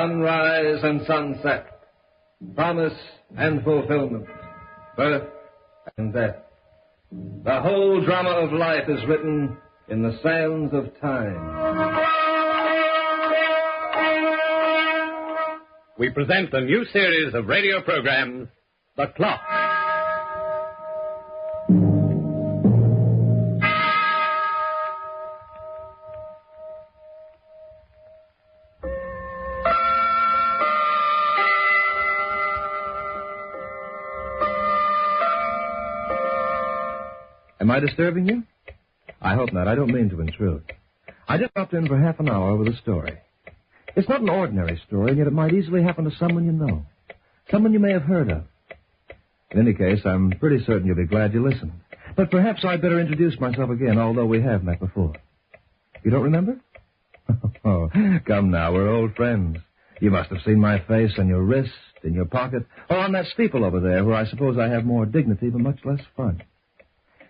sunrise and sunset, promise and fulfillment, birth and death. The whole drama of life is written in the sands of time. We present a new series of radio programs, The Clock. Am I disturbing you? I hope not. I don't mean to intrude. I just dropped in for half an hour with a story. It's not an ordinary story, and yet it might easily happen to someone you know. Someone you may have heard of. In any case, I'm pretty certain you'll be glad you listened. But perhaps I'd better introduce myself again, although we have met before. You don't remember? Oh, come now, we're old friends. You must have seen my face on your wrist, in your pocket, or on that steeple over there, where I suppose I have more dignity but much less fun.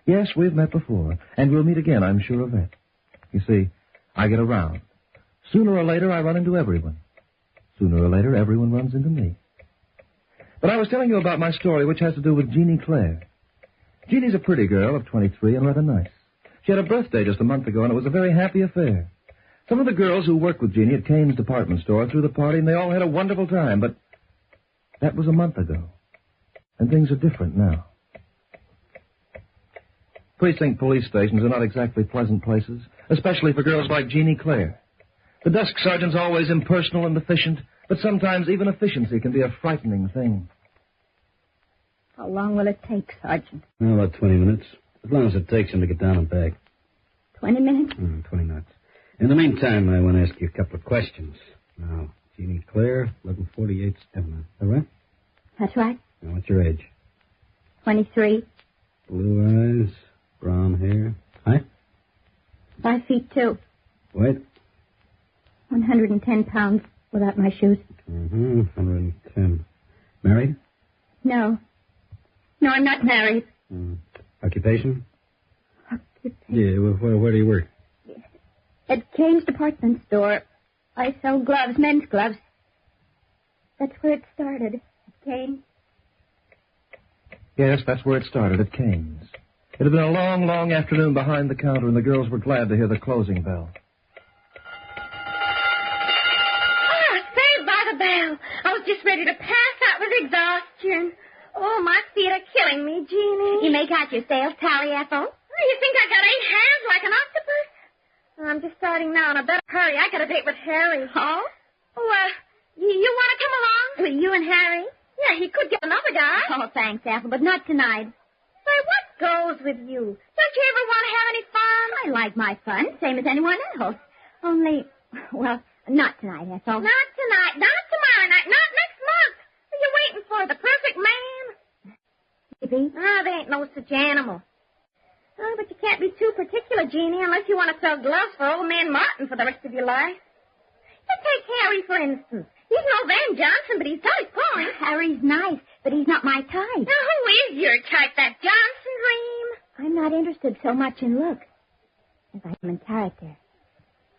Yes, we've met before, and we'll meet again, I'm sure of that. You see, I get around. Sooner or later, I run into everyone. Sooner or later, everyone runs into me. But I was telling you about my story, which has to do with Jeannie Clare. Jeannie's a pretty girl of 23 and rather nice. She had a birthday just a month ago, and it was a very happy affair. Some of the girls who worked with Jeannie at Kane's department store threw the party, and they all had a wonderful time, but that was a month ago. And things are different now. Precinct police stations are not exactly pleasant places, especially for girls like Jeannie Clare. The desk sergeant's always impersonal and efficient, but sometimes even efficiency can be a frightening thing. How long will it take, Sergeant? About 20 minutes. As long as it takes him to get down and back. 20 minutes? 20 minutes. In the meantime, I want to ask you a couple of questions. Now, Jeannie Clare, 1148 Avenue. Is that right? That's right. Now, what's your age? 23. Blue eyes, brown hair. Height? 5'2". Weight? 110 pounds without my shoes. 110. Married? No. No, I'm not married. Occupation? Occupation? Yeah, well, where do you work? At Kane's department store. I sell gloves, men's gloves. That's where it started. At Kane. Yes, that's where it started, at Kane's. It had been a long, long afternoon behind the counter, and the girls were glad to hear the closing bell. Saved by the bell. I was just ready to pass out with exhaustion. Oh, my feet are killing me, Jeannie. You make out your sales tally, Ethel? Oh, you think I got 8 hands like an octopus? Oh, I'm just starting now, and I better hurry. I got a date with Harry. Oh? Oh, you want to come along? With you and Harry? Yeah, he could get another guy. Oh, thanks, Ethel, but not tonight. Say, what goes with you? Don't you ever want to have any fun? I like my fun, same as anyone else. Only, well, not tonight, Ethel. Not tonight, not tomorrow night, not next month. Are you waiting for the perfect man? Maybe. Ah, there ain't no such animal. Oh, but you can't be too particular, Jeannie, unless you want to sell gloves for old man Martin for the rest of your life. Just take Harry, for instance. He's no Van Johnson, but he's got his point. Harry's nice, but he's not my type. Now, who is your type, that Johnson dream? I'm not interested so much in looks as I am in character.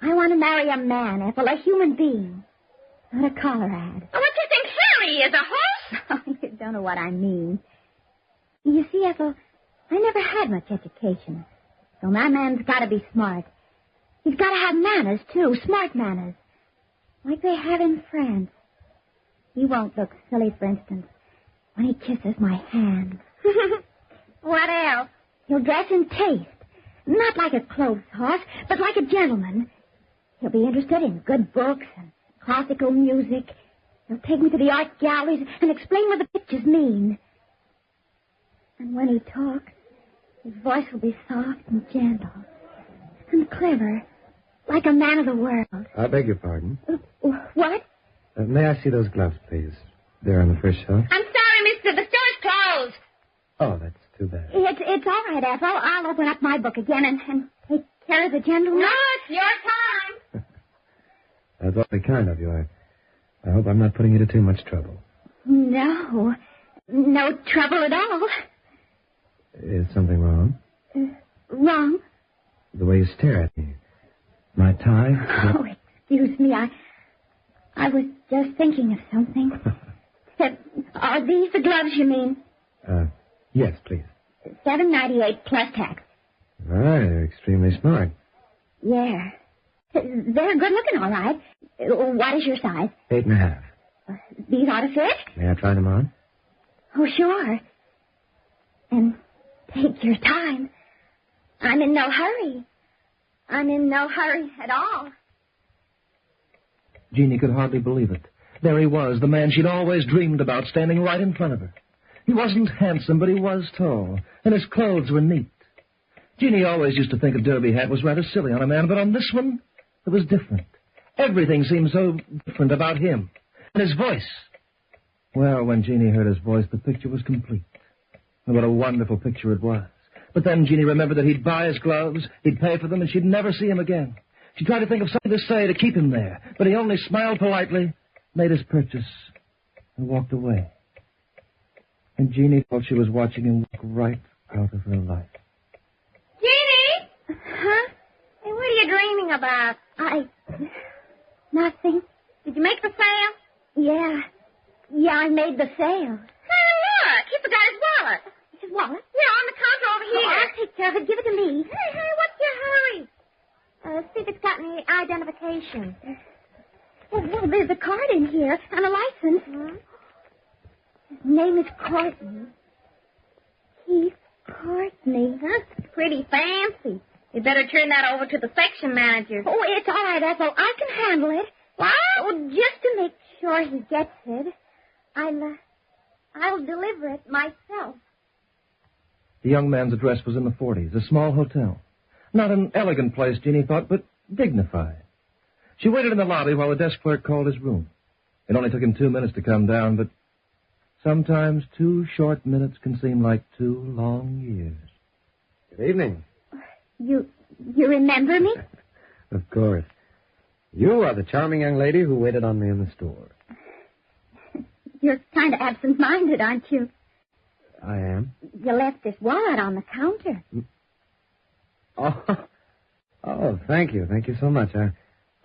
I want to marry a man, Ethel, a human being, not a collar ad. Oh, what do you think Harry is, a horse? You don't know what I mean. You see, Ethel, I never had much education, so my man's got to be smart. He's got to have manners, too, smart manners, like they have in France. He won't look silly, for instance, when he kisses my hand. What else? He'll dress in taste, not like a clothes horse, but like a gentleman. He'll be interested in good books and classical music. He'll take me to the art galleries and explain what the pictures mean. And when he talks, his voice will be soft and gentle and clever, like a man of the world. I beg your pardon. What? May I see those gloves, please? They're on the first shelf. I'm sorry, mister. The store's closed. Oh, that's too bad. It's all right, Ethel. I'll open up my book again and take care of the gentleman. No, it's your time. That's awfully kind of you. I hope I'm not putting you to too much trouble. No trouble at all. Is something wrong? Wrong? The way you stare at me. My tie? Oh, excuse me. I was just thinking of something. Are these the gloves you mean? Yes, please. $7.98 plus tax. All right, they're extremely smart. Yeah. They're good looking, all right. What is your size? 8.5. These ought to fit? May I try them on? Oh, sure. And take your time. I'm in no hurry. I'm in no hurry at all. Jeannie could hardly believe it. There he was, the man she'd always dreamed about, standing right in front of her. He wasn't handsome, but he was tall, and his clothes were neat. Jeannie always used to think a derby hat was rather silly on a man, but on this one, it was different. Everything seemed so different about him. And his voice. Well, when Jeannie heard his voice, the picture was complete. And what a wonderful picture it was. But then Jeannie remembered that he'd buy his gloves, he'd pay for them, and she'd never see him again. She tried to think of something to say to keep him there, but he only smiled politely, made his purchase, and walked away. And Jeannie thought she was watching him walk right out of her life. Jeannie! Huh? Hey, what are you dreaming about? Nothing. Did you make the sale? Yeah. Yeah, I made the sale. Hey, look! He forgot his wallet. His wallet? Yeah, on the counter over here. Oh, I'll take care of it. Give it to me. Hey, what's your hurry? See if it's got any identification. Well, there's a card in here and a license. Hmm? His name is Courtney. Keith Courtney. That's pretty fancy. You better turn that over to the section manager. Oh, it's all right, Ethel. I can handle it. What? Oh, just to make sure he gets it, I'll deliver it myself. The young man's address was in the 40s, a small hotel. Not an elegant place, Jeannie thought, but dignified. She waited in the lobby while the desk clerk called his room. It only took him 2 minutes to come down, but sometimes 2 short minutes can seem like 2 long years. Good evening. You remember me? Of course. You are the charming young lady who waited on me in the store. You're kind of absent-minded, aren't you? I am. You left this wallet on the counter. Oh, thank you. Thank you so much. I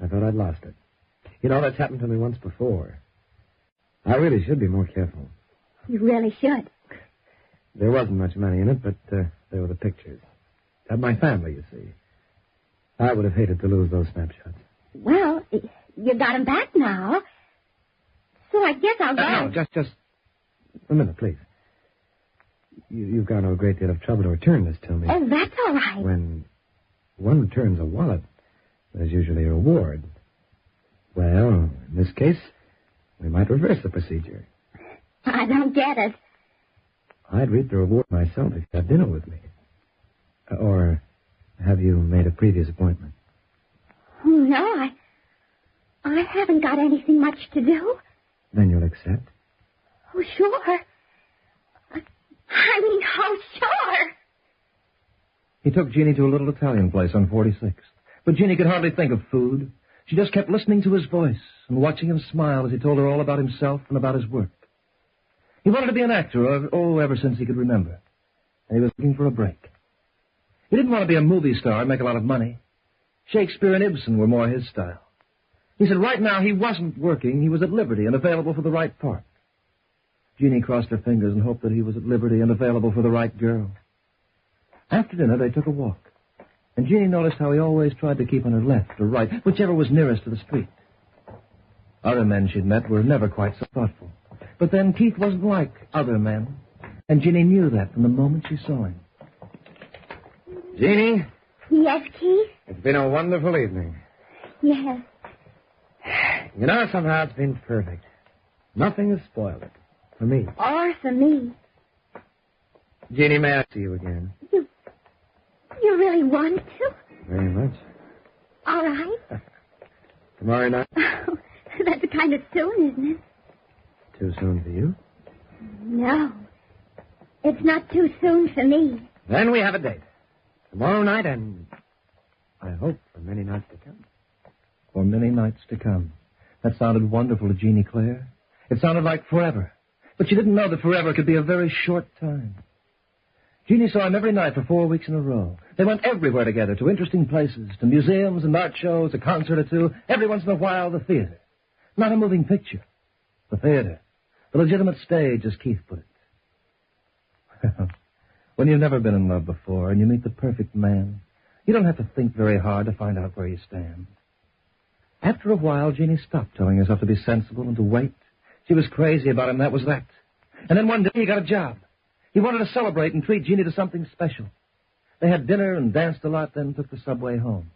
thought I'd lost it. You know, that's happened to me once before. I really should be more careful. You really should. There wasn't much money in it, but there were the pictures. Of my family, you see. I would have hated to lose those snapshots. Well, you got them back now. So I guess I'll go. No, just a minute, please. You've gone to a great deal of trouble to return this to me. Oh, that's all right. When one returns a wallet, there's usually a reward. Well, in this case, we might reverse the procedure. I don't get it. I'd reap the reward myself if you had dinner with me. Or have you made a previous appointment? Oh, no, I haven't got anything much to do. Then you'll accept? Oh, sure. Oh, sure. He took Jeannie to a little Italian place on 46th. But Jeannie could hardly think of food. She just kept listening to his voice and watching him smile as he told her all about himself and about his work. He wanted to be an actor, ever since he could remember. And he was looking for a break. He didn't want to be a movie star and make a lot of money. Shakespeare and Ibsen were more his style. He said right now he wasn't working, he was at liberty and available for the right part. Jeannie crossed her fingers and hoped that he was at liberty and available for the right girl. After dinner, they took a walk. And Jeannie noticed how he always tried to keep on her left or right, whichever was nearest to the street. Other men she'd met were never quite so thoughtful. But then Keith wasn't like other men. And Jeannie knew that from the moment she saw him. Jeannie? Yes, Keith? It's been a wonderful evening. Yes. You know, somehow it's been perfect. Nothing has spoiled it. For me. Or for me. Jeannie, may I see you again? You really want to? Very much. All right. Tomorrow night? Oh, that's kind of soon, isn't it? Too soon for you? No. It's not too soon for me. Then we have a date. Tomorrow night and I hope for many nights to come. For many nights to come. That sounded wonderful to Jeannie Claire. It sounded like forever. But she didn't know that forever could be a very short time. Jeannie saw him every night for 4 weeks in a row. They went everywhere together, to interesting places, to museums and art shows, a concert or two, every once in a while the theater. Not a moving picture. The theater. The legitimate stage, as Keith put it. When you've never been in love before and you meet the perfect man, you don't have to think very hard to find out where you stand. After a while, Jeannie stopped telling herself to be sensible and to wait. She was crazy about him, that was that. And then one day he got a job. He wanted to celebrate and treat Jeannie to something special. They had dinner and danced a lot, then took the subway home.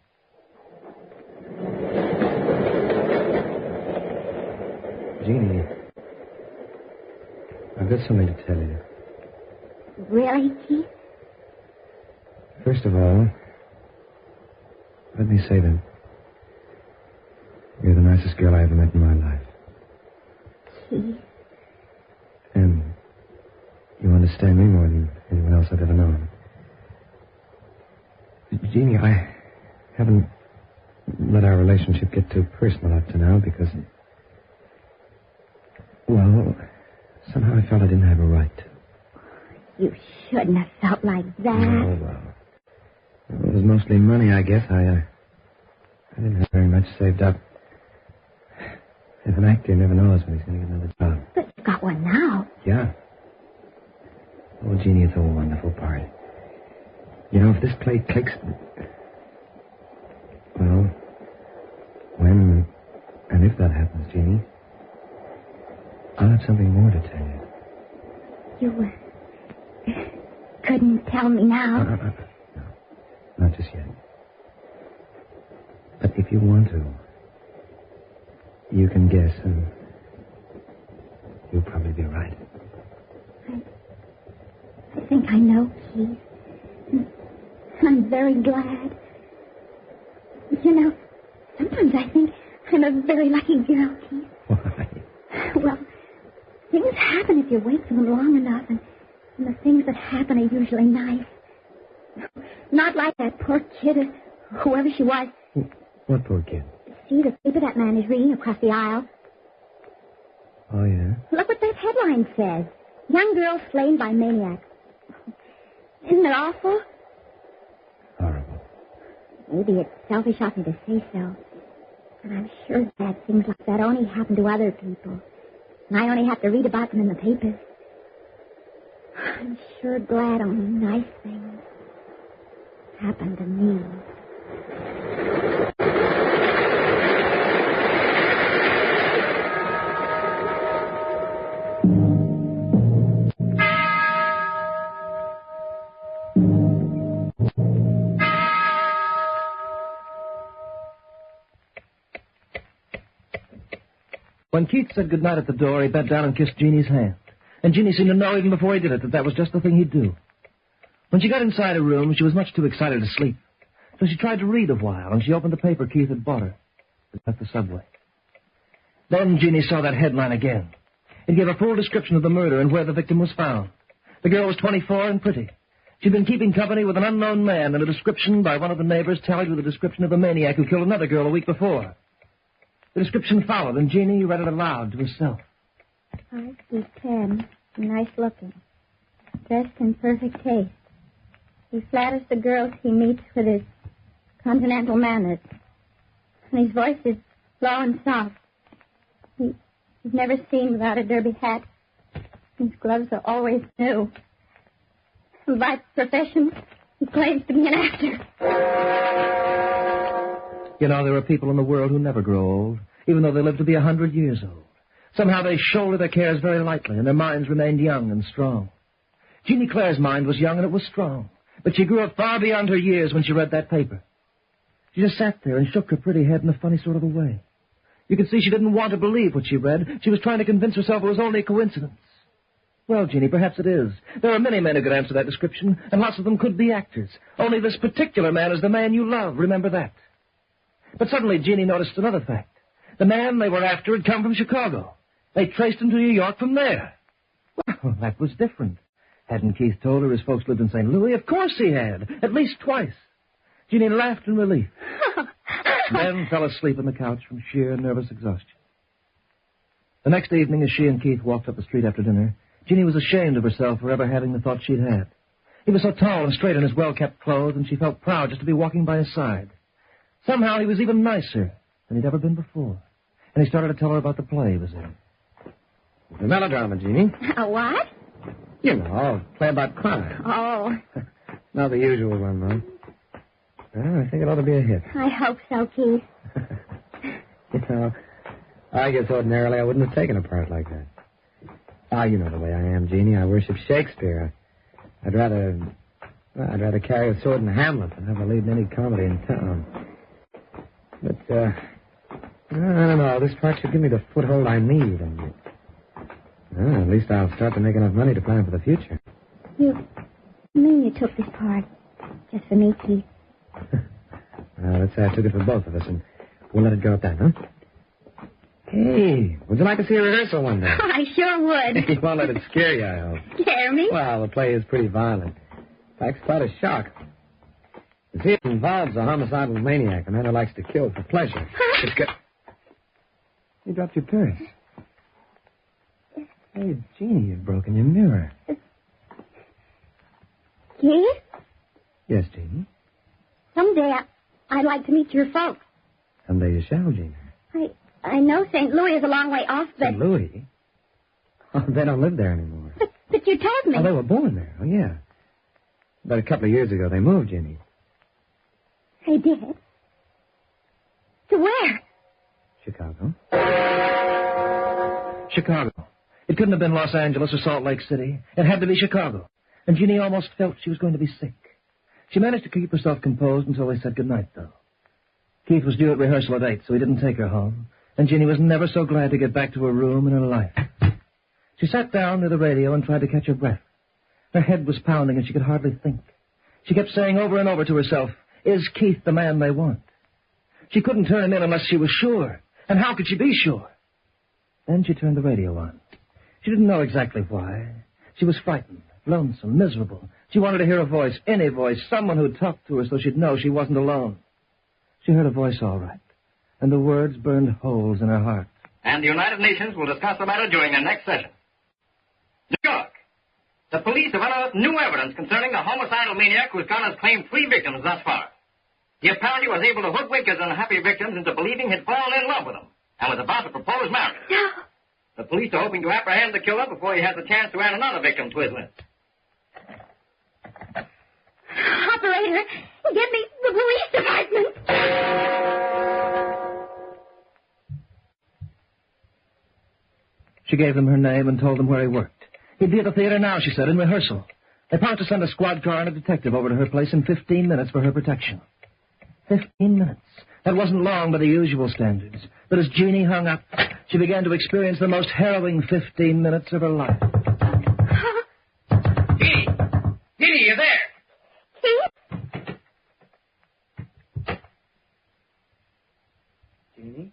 Jeannie, I've got something to tell you. Really, Keith? First of all, let me say that you're the nicest girl I ever met in my life. Keith? And you understand me more than anyone else I've ever known. Jeannie, I haven't let our relationship get too personal up to now because, well, somehow I felt I didn't have a right to. You shouldn't have felt like that. Oh, well. It was mostly money, I guess. I didn't have very much saved up. If an actor never knows when he's going to get another job. But you've got one now. Yeah. Oh, Jeannie, it's a wonderful part. You know, if this play clicks... Well, when and if that happens, Jeannie, I'll have something more to tell you. You couldn't tell me now. No, not just yet. But if you want to, you can guess, and you'll probably be right. I think I know, Keith. I'm very glad. You know, sometimes I think I'm a very lucky girl, Keith. Why? Well, things happen if you wait for them long enough, and the things that happen are usually nice. Not like that poor kid, or whoever she was. What poor kid? See the paper that man is reading across the aisle? Oh, yeah? Look what that headline says. Young girl slain by maniac. Isn't it awful? Horrible. Maybe it's selfish of me to say so. But I'm sure that things like that only happen to other people. And I only have to read about them in the papers. I'm sure glad only nice things happen to me. When Keith said goodnight at the door, he bent down and kissed Jeannie's hand. And Jeannie seemed to know even before he did it that was just the thing he'd do. When she got inside her room, she was much too excited to sleep. So she tried to read a while, and she opened the paper Keith had bought her. It left the subway. Then Jeannie saw that headline again. It gave a full description of the murder and where the victim was found. The girl was 24 and pretty. She'd been keeping company with an unknown man, and a description by one of the neighbors tallied with the description of the maniac who killed another girl a week before. The description followed, and Jeannie read it aloud to herself. R.C. Penn, nice looking, dressed in perfect taste. He flatters the girls he meets with his continental manners. And his voice is low and soft. He's never seen without a derby hat. His gloves are always new. And by profession, he claims to be an actor. You know, there are people in the world who never grow old, even though they live to be 100 years old. Somehow they shoulder their cares very lightly, and their minds remained young and strong. Jeannie Clare's mind was young and it was strong, but she grew up far beyond her years when she read that paper. She just sat there and shook her pretty head in a funny sort of a way. You could see she didn't want to believe what she read. She was trying to convince herself it was only a coincidence. Well, Jeannie, perhaps it is. There are many men who could answer that description, and lots of them could be actors. Only this particular man is the man you love. Remember that. But suddenly Jeannie noticed another fact. The man they were after had come from Chicago. They traced him to New York from there. Well, that was different. Hadn't Keith told her his folks lived in St. Louis? Of course he had. At least twice. Jeannie laughed in relief. Then fell asleep on the couch from sheer nervous exhaustion. The next evening, as she and Keith walked up the street after dinner, Jeannie was ashamed of herself for ever having the thought she'd had. He was so tall and straight in his well-kept clothes, and she felt proud just to be walking by his side. Somehow he was even nicer than he'd ever been before. and he started to tell her about the play he was in. It's a melodrama, Jeannie. A what? You know, a play about crime. Oh, Not the usual one, though. Well, I think it ought to be a hit. I hope so, Keith. You know, I guess ordinarily I wouldn't have taken a part like that. You know the way I am, Jeannie. I worship Shakespeare. I'd rather carry a sword in Hamlet than have a lead in any comedy in town. But, I don't know. This part should give me the foothold I need. And, at least I'll start to make enough money to plan for the future. You mean you took this part just for me, Keith? Let's say I took it for both of us, and we'll let it go at that, huh? Hey, would you like to see a rehearsal one day? I sure would. You won't let it scare you, I hope. Scare me? Well, the play is pretty violent. In fact, it's quite a shock. You see, it involves a homicidal maniac, a man who likes to kill for pleasure. It's good. You dropped your purse. Hey, Jeannie, you've broken your mirror. Keith? Yes, Jeannie? Someday I'd like to meet your folks. Someday you shall, Jeannie. I know St. Louis is a long way off, but... St. Louis? Oh, they don't live there anymore. But you told me. Oh, they were born there. Oh, yeah. About a couple of years ago, they moved, Jeannie. They did? To where? Chicago. Chicago. It couldn't have been Los Angeles or Salt Lake City. It had to be Chicago. And Jeannie almost felt she was going to be sick. She managed to keep herself composed until they said goodnight, though. Keith was due at rehearsal at 8, so he didn't take her home. And Jeannie was never so glad to get back to her room and her life. She sat down near the radio and tried to catch her breath. Her head was pounding and she could hardly think. She kept saying over and over to herself, "Is Keith the man they want?" She couldn't turn him in unless she was sure. And how could she be sure? Then she turned the radio on. She didn't know exactly why. She was frightened, lonesome, miserable. She wanted to hear a voice, any voice, someone who'd talk to her so she'd know she wasn't alone. She heard a voice all right, and the words burned holes in her heart. And the United Nations will discuss the matter during their next session. New York. The police have unearthed new evidence concerning the homicidal maniac whose gun has claimed 3 victims thus far. He apparently was able to hoodwink his unhappy victims into believing he'd fallen in love with them and was about to propose marriage. No. The police are hoping to apprehend the killer before he has a chance to add another victim to his list. Operator, get me the police department. She gave them her name and told them where he worked. He'd be at the theater now, she said, in rehearsal. They promised to send a squad car and a detective over to her place in 15 minutes for her protection. 15 minutes. That wasn't long by the usual standards. But as Jeannie hung up, she began to experience the most harrowing 15 minutes of her life. Jeannie! Jeannie, you there? Keith? Jeannie?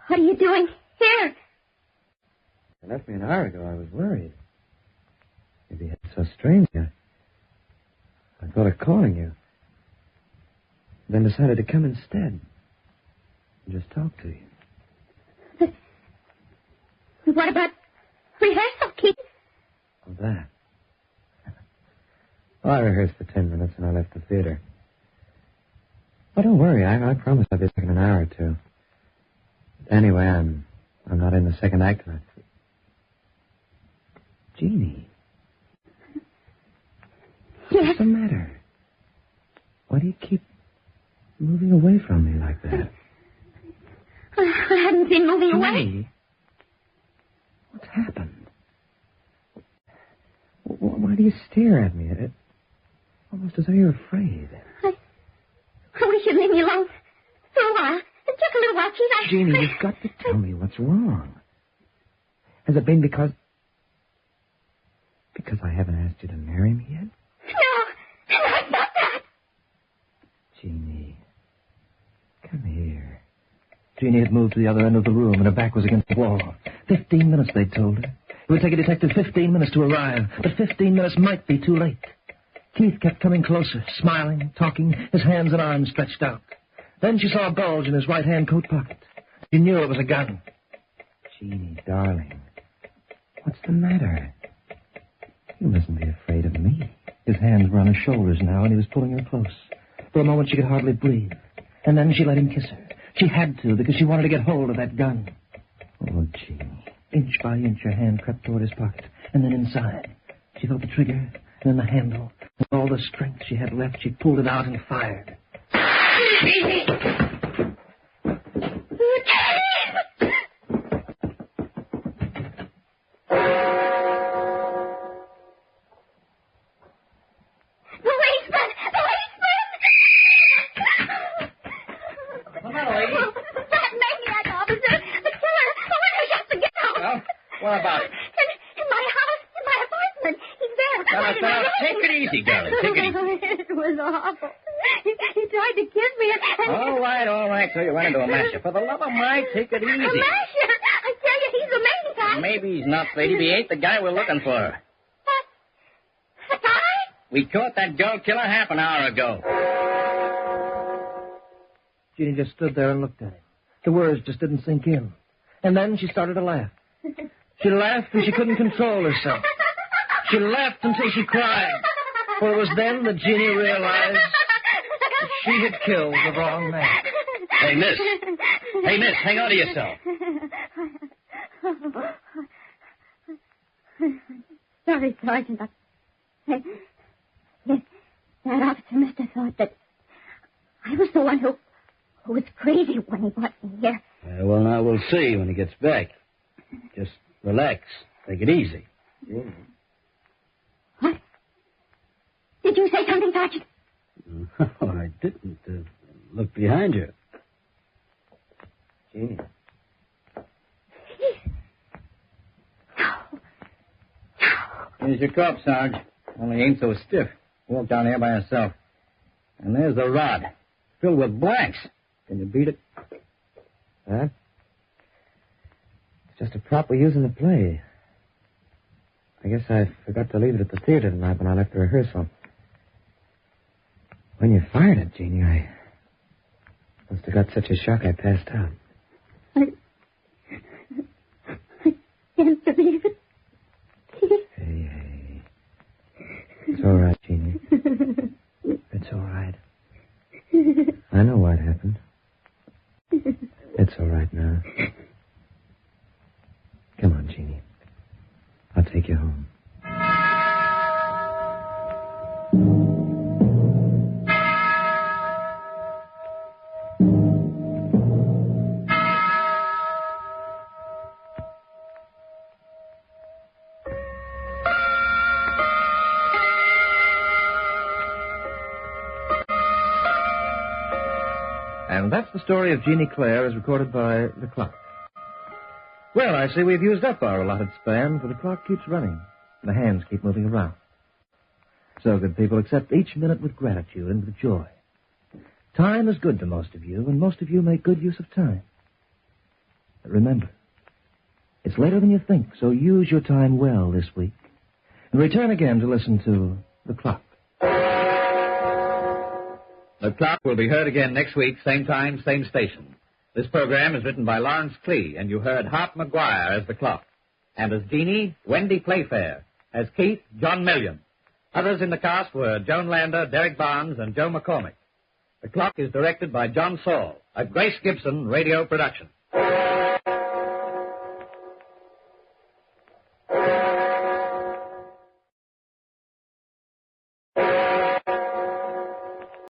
What are you doing here? You left me an hour ago. I was worried. Maybe it's so strange. I thought of calling you. Then decided to come instead. And just talk to you. What about rehearsal, Keith? Oh, that. Well, I rehearsed for 10 minutes and I left the theater. Oh, don't worry. I promise I'll be back in an hour or two. Anyway, I'm not in the second act tonight. Jeannie. Yes. What's the matter? Why do you keep moving away from me like that? I hadn't been moving away. Jeannie, what's happened? Why do you stare at me? Almost as though you're afraid. I wish you'd leave me alone for a while. Just a little while, Keith. Jeannie, you've got to tell me what's wrong. Has it been because I haven't asked you to marry me yet? No, it's not that. Jeannie, come here. Jeannie had moved to the other end of the room, and her back was against the wall. 15 minutes, they'd told her. It would take a detective 15 minutes to arrive, but 15 minutes might be too late. Keith kept coming closer, smiling, talking, his hands and arms stretched out. Then she saw a bulge in his right-hand coat pocket. She knew it was a gun. Jeannie, darling, what's the matter? You mustn't be afraid of me. His hands were on her shoulders now, and he was pulling her close. For a moment, she could hardly breathe. And then she let him kiss her. She had to, because she wanted to get hold of that gun. Oh, Jeannie. Inch by inch, her hand crept toward his pocket, and then inside. She felt the trigger, and then the handle. With all the strength she had left, she pulled it out and fired. What about it? In my house, in my apartment. He's there. Now, take it easy, darling. Take it easy. It was awful. He tried to kiss me and... All right. So you went into a masher. For the love of Mike, take it easy. A masher? I tell you, he's a maniac. Maybe he's not, lady. He ain't the guy we're looking for. The guy? We caught that girl killer half an hour ago. Jeannie just stood there and looked at him. The words just didn't sink in. And then she started to laugh. She laughed and she couldn't control herself. She laughed until she cried. For it was then that Jeannie realized that she had killed the wrong man. Hey, miss, hang on to yourself. Sorry, Sergeant. That officer must have thought that I was the one who was crazy when he brought me here. Well, now we'll see when he gets back. Just relax. Take it easy. What? Did you say something, Sergeant? No, I didn't. Look behind you. Jeannie. Here's your corpse, Sarge. Only he ain't so stiff. Walked down here by herself. And there's the rod, filled with blanks. Can you beat it? Huh? It's just a prop we use in the play. I guess I forgot to leave it at the theater tonight when I left the rehearsal. When you fired it, Jeannie, I must have got such a shock I passed out. I can't believe it. Hey. It's all right, Jeannie. It's all right. I know what happened. It's all right now. Come on, Jeannie. I'll take you home. And that's the story of Jeannie Claire as recorded by the clock. Well, I see we've used up our allotted span, for the clock keeps running. The hands keep moving around. So, good people, accept each minute with gratitude and with joy. Time is good to most of you, and most of you make good use of time. But remember, it's later than you think, so use your time well this week. And return again to listen to The Clock. The Clock will be heard again next week, same time, same station. This program is written by Lawrence Klee, and you heard Hart McGuire as the Clock. And as Jeannie, Wendy Playfair. As Keith, John Million. Others in the cast were Joan Lander, Derek Barnes, and Joe McCormick. The Clock is directed by John Saul, a Grace Gibson radio production.